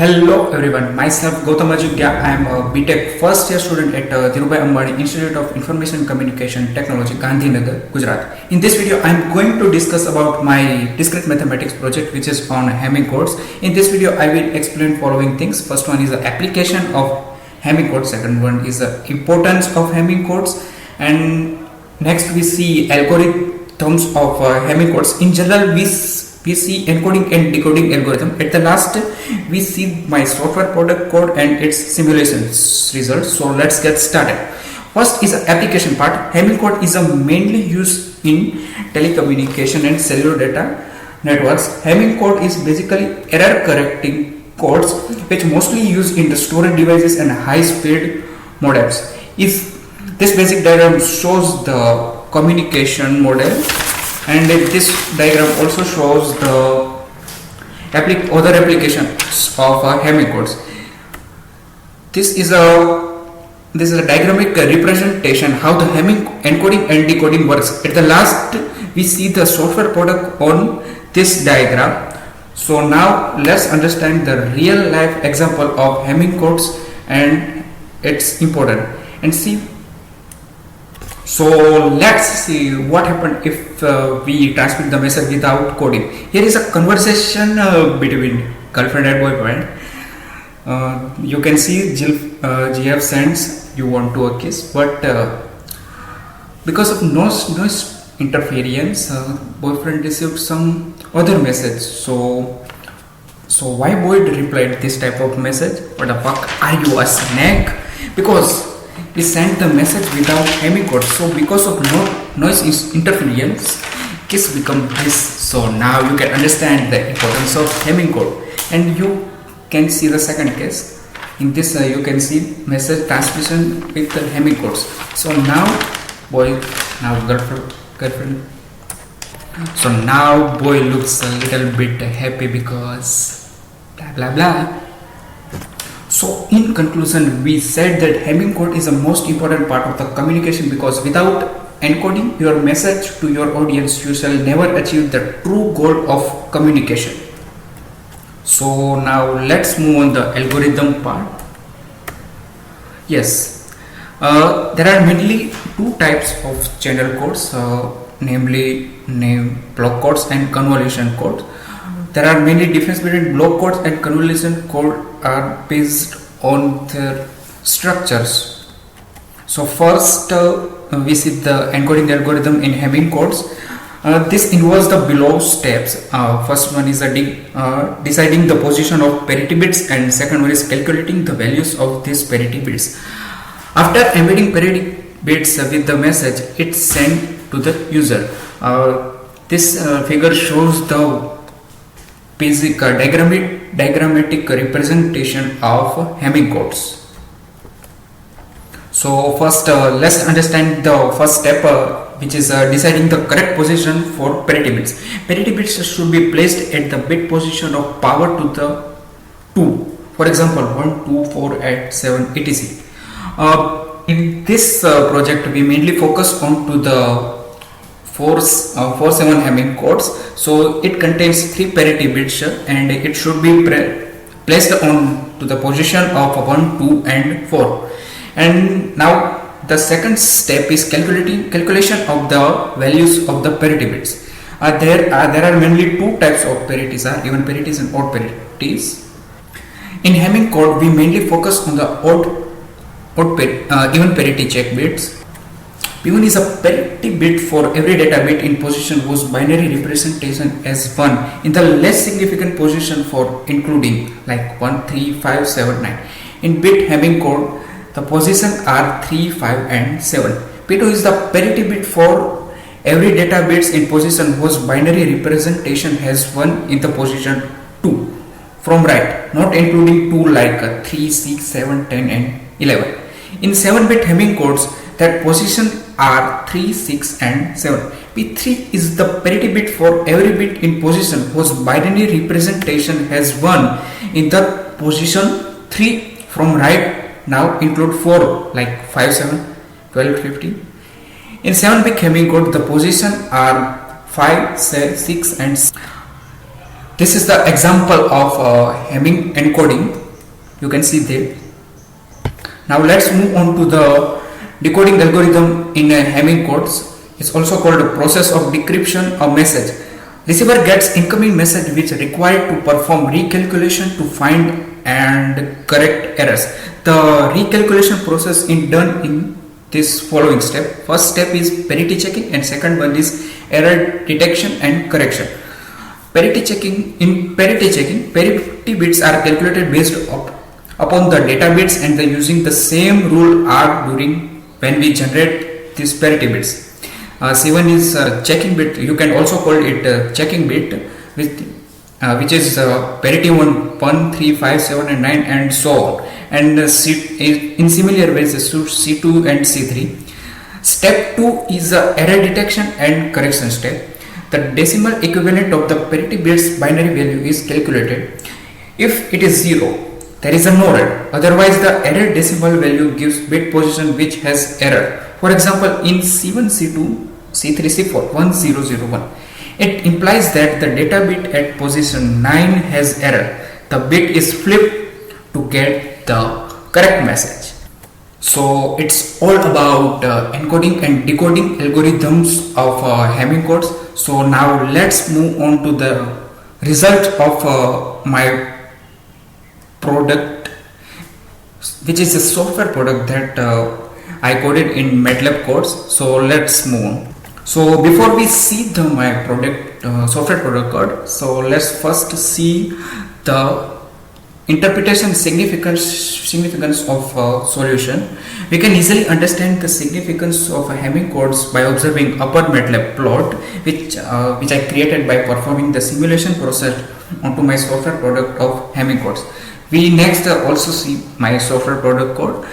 Hello everyone, myself Gautam Ajugya. I am a BTech first year student at Dhirubhai Ambani Institute of Information Communication Technology, Gandhinagar, Gujarat. In this video, I am going to discuss about my discrete mathematics project which is on Hamming codes. In this video, I will explain following things. First one is the application of Hamming codes. Second one is the importance of Hamming codes. And next we see algorithms of Hamming codes. In general, we see encoding and decoding algorithm. At the last we see my software product code and its simulations results. So let's get started. First is the application part. Hamming code is mainly used in telecommunication and cellular data networks. Hamming code is basically error correcting codes which mostly used in the storage devices and high speed modems. If this basic diagram shows the communication model, and this diagram also shows the other applications of Hamming codes. This is a diagramic representation how the Hamming encoding and decoding works. At the last we see the software product on this diagram. So now let's understand the real life example of Hamming codes and its important and see. So let's see what happened if we transmit the message without coding. Here is a conversation between girlfriend and boyfriend. You can see GF sends you want to a kiss, but because of noise interference, boyfriend received some other message. So why boy replied this type of message? What the fuck? Are you a snake? Because we sent the message without Hamming code. So because of noise interference, kiss become hiss. So now you can understand the importance of Hamming code. And you can see the second case. In this you can see message transmission with the Hamming codes. So now girlfriend. So now boy looks a little bit happy because blah blah blah. So in conclusion, we said that Hamming code is the most important part of the communication because without encoding your message to your audience, you shall never achieve the true goal of communication. So now let's move on the algorithm part. Yes, there are mainly two types of channel codes, namely block codes and convolution codes. There are many difference between block codes and convolution code are based on their structures. So first we see the encoding algorithm in Hamming codes. This involves the below steps. First one is deciding the position of parity bits, and second one is calculating the values of these parity bits. After embedding parity bits with the message, it's sent to the user. This figure shows the basic diagrammatic representation of Hamming codes. So first let's understand the first step which is deciding the correct position for parity bits. Parity bits should be placed at the bit position of power to the 2. For example 1, 2, 4, 8, 7 etc. In this project we mainly focus on to the 4/7 Hamming codes. So it contains 3 parity bits and it should be placed on to the position of 1, 2 and 4. And now the second step is calculation of the values of the parity bits. There are mainly two types of parities, even parities and odd parities. In Hamming code we mainly focus on the even parity check bits. P1 is a parity bit for every data bit in position whose binary representation as 1 in the less significant position for including like 1, 3, 5, 7, 9. In bit Hamming code, the positions are 3, 5 and 7. P2 is the parity bit for every data bits in position whose binary representation has 1 in the position 2 from right, not including 2 like 3, 6, 7, 10 and 11. In 7-bit Hamming codes, that position are 3, 6 and 7. P3 is the parity bit for every bit in position whose binary representation has 1 in the position 3 from right, now include 4 like 5, 7, 12, 15. In 7-bit Hamming code the position are 5, 6 and 6. This is the example of Hamming encoding. You can see there. Now let's move on to the decoding algorithm in Hamming codes. It's also called a process of decryption of message. Receiver gets incoming message which required to perform recalculation to find and correct errors. The recalculation process is done in this following step. First step is parity checking and second one is error detection and correction. Parity checking. In parity checking, parity bits are calculated based upon the data bits and using the same rule R during when we generate these parity bits. C1 is checking bit. You can also call it checking bit, which is parity 1, 3, 5, 7 and 9 and so on. And in similar ways C2 and C3. Step 2 is error detection and correction step. The decimal equivalent of the parity bit's binary value is calculated. If it is 0, there is a no error. Otherwise, the error decimal value gives bit position which has error. For example, in C1, C2, C3, C4, 1001, it implies that the data bit at position 9 has error. The bit is flipped to get the correct message. So it's all about encoding and decoding algorithms of Hamming codes. So now let's move on to the result of my product, which is a software product that I coded in MATLAB codes. So let's move on. So before we see my product software product code, so let's first see the interpretation significance of solution. We can easily understand the significance of Hamming codes by observing upper MATLAB plot, which I created by performing the simulation process onto my software product of Hamming codes. We next also see my software product code.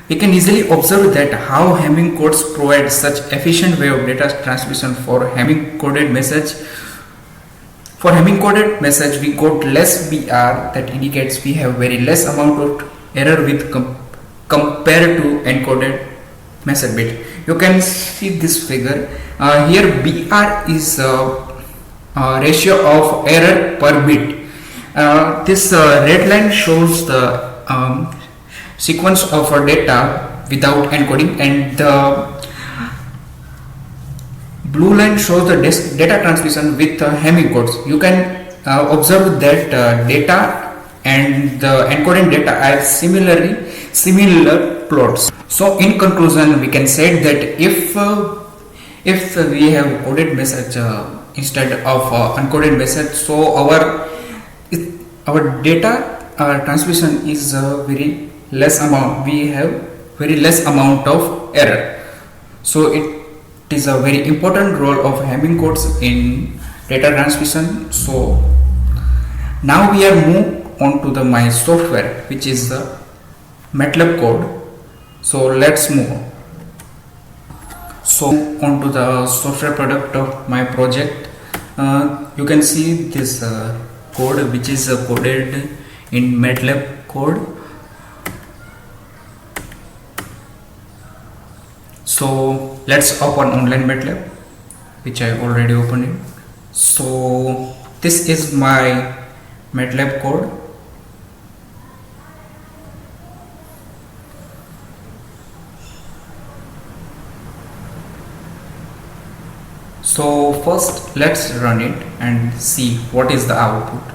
We can easily observe that how Hamming codes provide such efficient way of data transmission for Hamming coded message. For Hamming coded message, we got less BR, that indicates we have very less amount of error with compared to encoded message bit. You can see this figure. Here BR is ratio of error per bit. This red line shows the sequence of data without encoding, and the blue line shows the data transmission with Hamming codes. You can observe that data and the encoded data are similar plots. So in conclusion, we can say that if we have coded message instead of uncoded message, so our data transmission is very less amount. We have very less amount of error. So it is a very important role of Hamming codes in data transmission. So now we are move on to my software, which is the MATLAB code. So let's move on. So on to the software product of my project. You can see this code, which is coded in MATLAB code. So let's open online MATLAB, which I already opened it. So this is my MATLAB code. So first let's run it and see what is the output.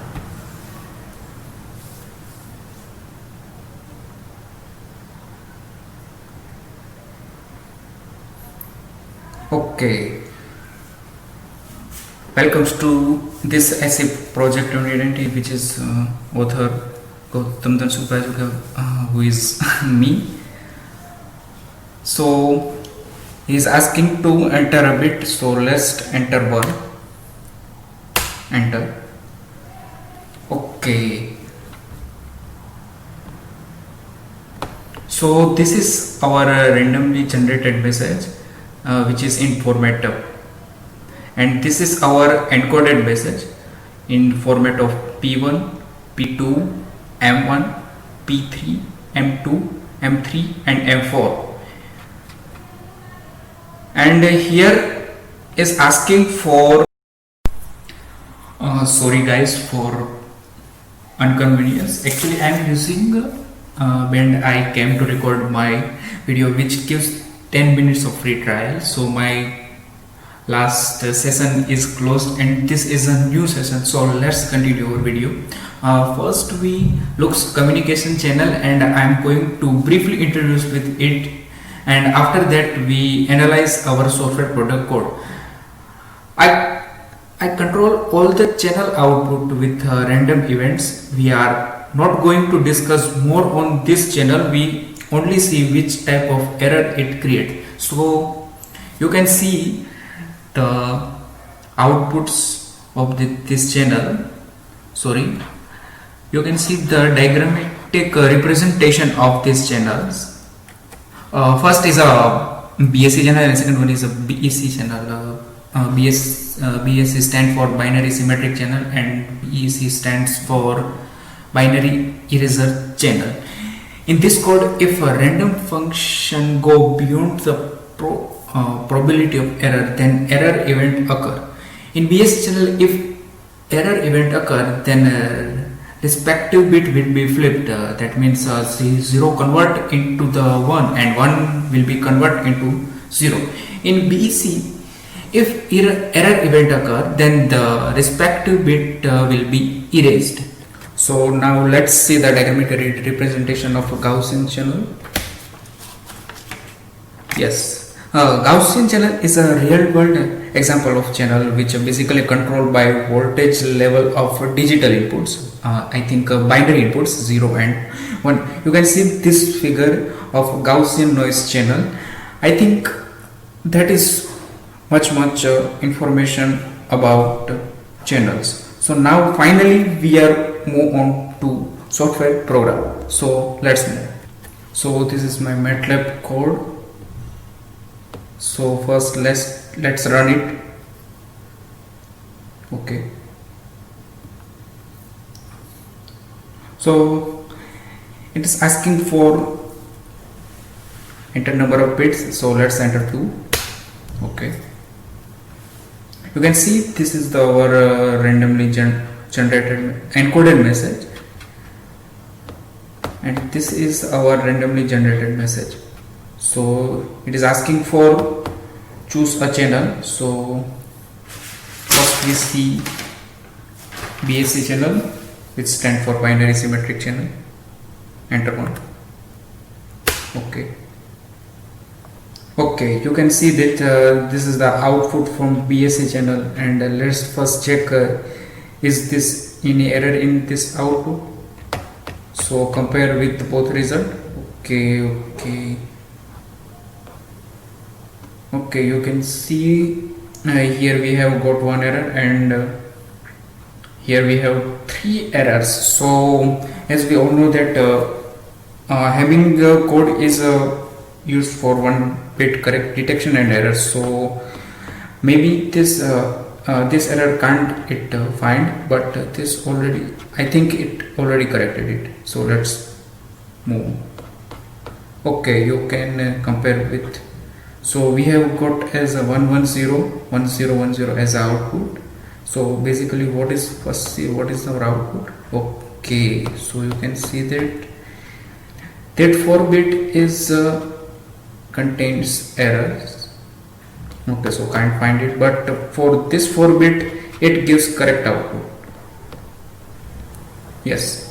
Okay, welcome to this ASIP project on identity, which is author Gautam Dhansukhbhai, who is me. So he is asking to enter a bit, so let's enter 1. Enter. Okay. So this is our randomly generated message, which is in format of, and this is our encoded message in format of P1, P2, M1, P3, M2, M3 and M4. And here is asking for Sorry guys for inconvenience. Actually, I am using when I came to record my video, which gives 10 minutes of free trial. So my last session is closed, and this is a new session. So let's continue our video. First, we looks communication channel, and I am going to briefly introduce with it. And after that, we analyze our software product code. I control all the channel output with random events. We are not going to discuss more on this channel. We only see which type of error it creates. So you can see the outputs of this channel. Sorry, you can see the diagrammatic representation of these channels. First is a BSC channel, and second one is a BEC channel. BSC stands for binary symmetric channel, and BEC stands for binary eraser channel. In this code, if a random function go beyond the probability of error, then error event occur. In BSC channel, if error event occur, then respective bit will be flipped. That means 0 convert into the 1, and 1 will be convert into 0. In BEC, if error event occur, then the respective bit will be erased. So now let's see the diagrammatic representation of a Gaussian channel. Yes, Gaussian channel is a real world example of channel which are basically controlled by voltage level of digital inputs. I think binary inputs 0 and 1. You can see this figure of Gaussian noise channel. I think that is much information about channels. So now finally we are move on to software program. So let's move. So this is my MATLAB code. So first let's run it. Okay. So it is asking for enter number of bits. So let's enter 2. Okay. You can see this is our randomly generated encoded message, and this is our randomly generated message. So it is asking for choose a channel. So first we see BSC channel, which stands for binary symmetric channel. Enter 1. Okay, you can see that this is the output from BSC channel, and let's first check is this any error in this output. So compare with both result. Okay, you can see here we have got one error, and here we have 3 errors. So as we all know that having code is used for 1 bit correct detection and error. So maybe this error can't it find, but this already, I think it already corrected it. So let's move. Okay, you can compare with. So we have got as a 110 as a output. So basically what is our output? Okay, so you can see that 4 bit is contains errors. Okay, so can't find it, but for this 4 bit it gives correct output. Yes.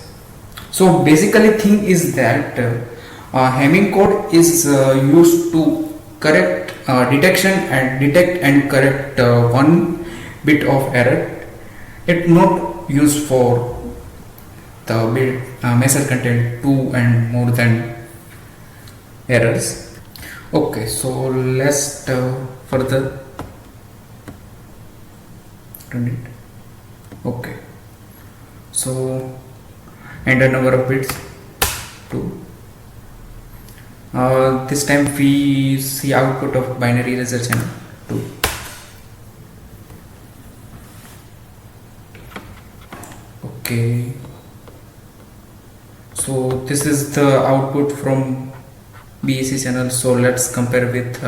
So basically thing is that Hamming code is used to correct detect and correct 1 bit of error. It not used for the bit message content 2 and more than errors. Okay, so let's further run it. Okay, so enter number of bits 2. This time we see output of binary eraser channel 2. Okay, so this is the output from BEC channel. So let's compare with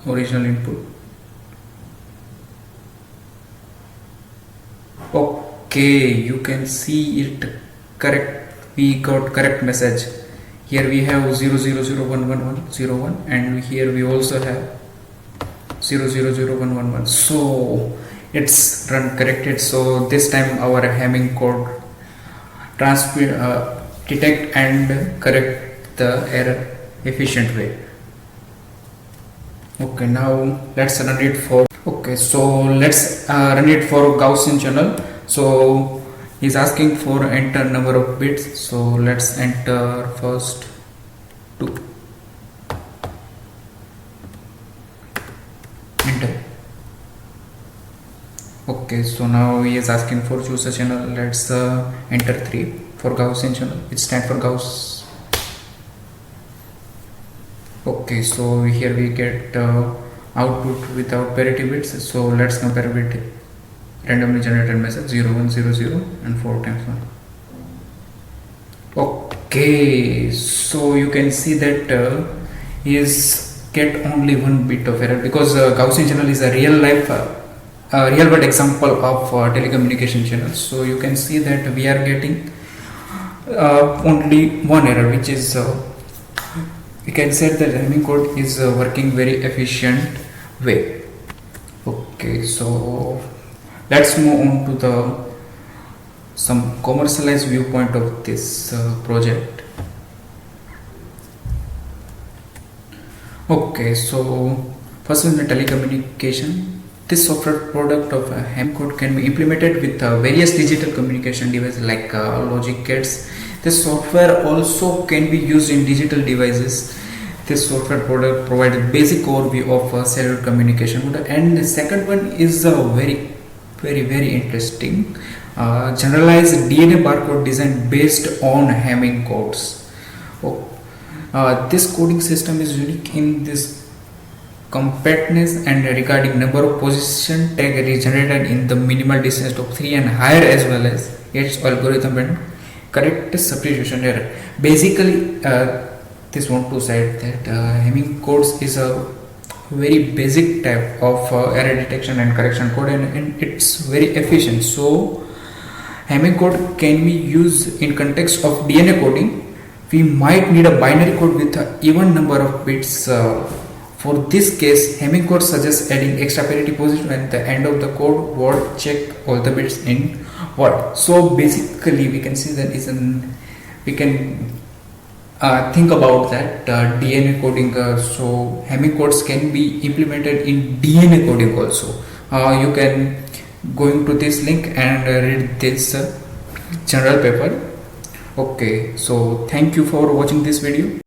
original input. Okay, you can see it correct. We got correct message. Here we have 0001101 and here we also have 0001111. So it's run corrected. So this time our Hamming code detect and correct the error efficient way. Okay, now let's run it for. Okay, so let's run it for Gaussian channel. So he's asking for enter number of bits. So let's enter first 2. Enter. Okay, so now he is asking for choose a channel. Let's enter 3 for Gaussian channel. It stands for Gauss. Okay, so here we get output without parity bits. So let's compare with randomly generated message 0100 and 4 times 1. Okay, so you can see that is get only 1 bit of error because Gaussian channel is a real world example of telecommunication channel. So you can see that we are getting only 1 error, which is we can say that Hamming code is working very efficient way. Okay, so let's move on to the some commercialized viewpoint of this project. Okay, so first in the telecommunication, this software product of Hamming code can be implemented with various digital communication devices like logic gates. This software also can be used in digital devices. This software product provides a basic overview of cellular communication. And the second one is very interesting. Generalized DNA barcode design based on Hamming codes. This coding system is unique in this compactness and regarding number of position tag generated in the minimal distance of 3 and higher, as well as its algorithm and correct substitution error. Basically, this want to say that Hamming codes is a very basic type of error detection and correction code, and it's very efficient. So Hamming code can be used in context of DNA coding. We might need a binary code with an even number of bits. For this case, Hamming code suggests adding extra parity position at the end of the code word check all the bits in word. So basically we can see that we can think about that DNA coding. So Hamming codes can be implemented in DNA coding also. You can going to this link and read this general paper. Okay, so thank you for watching this video.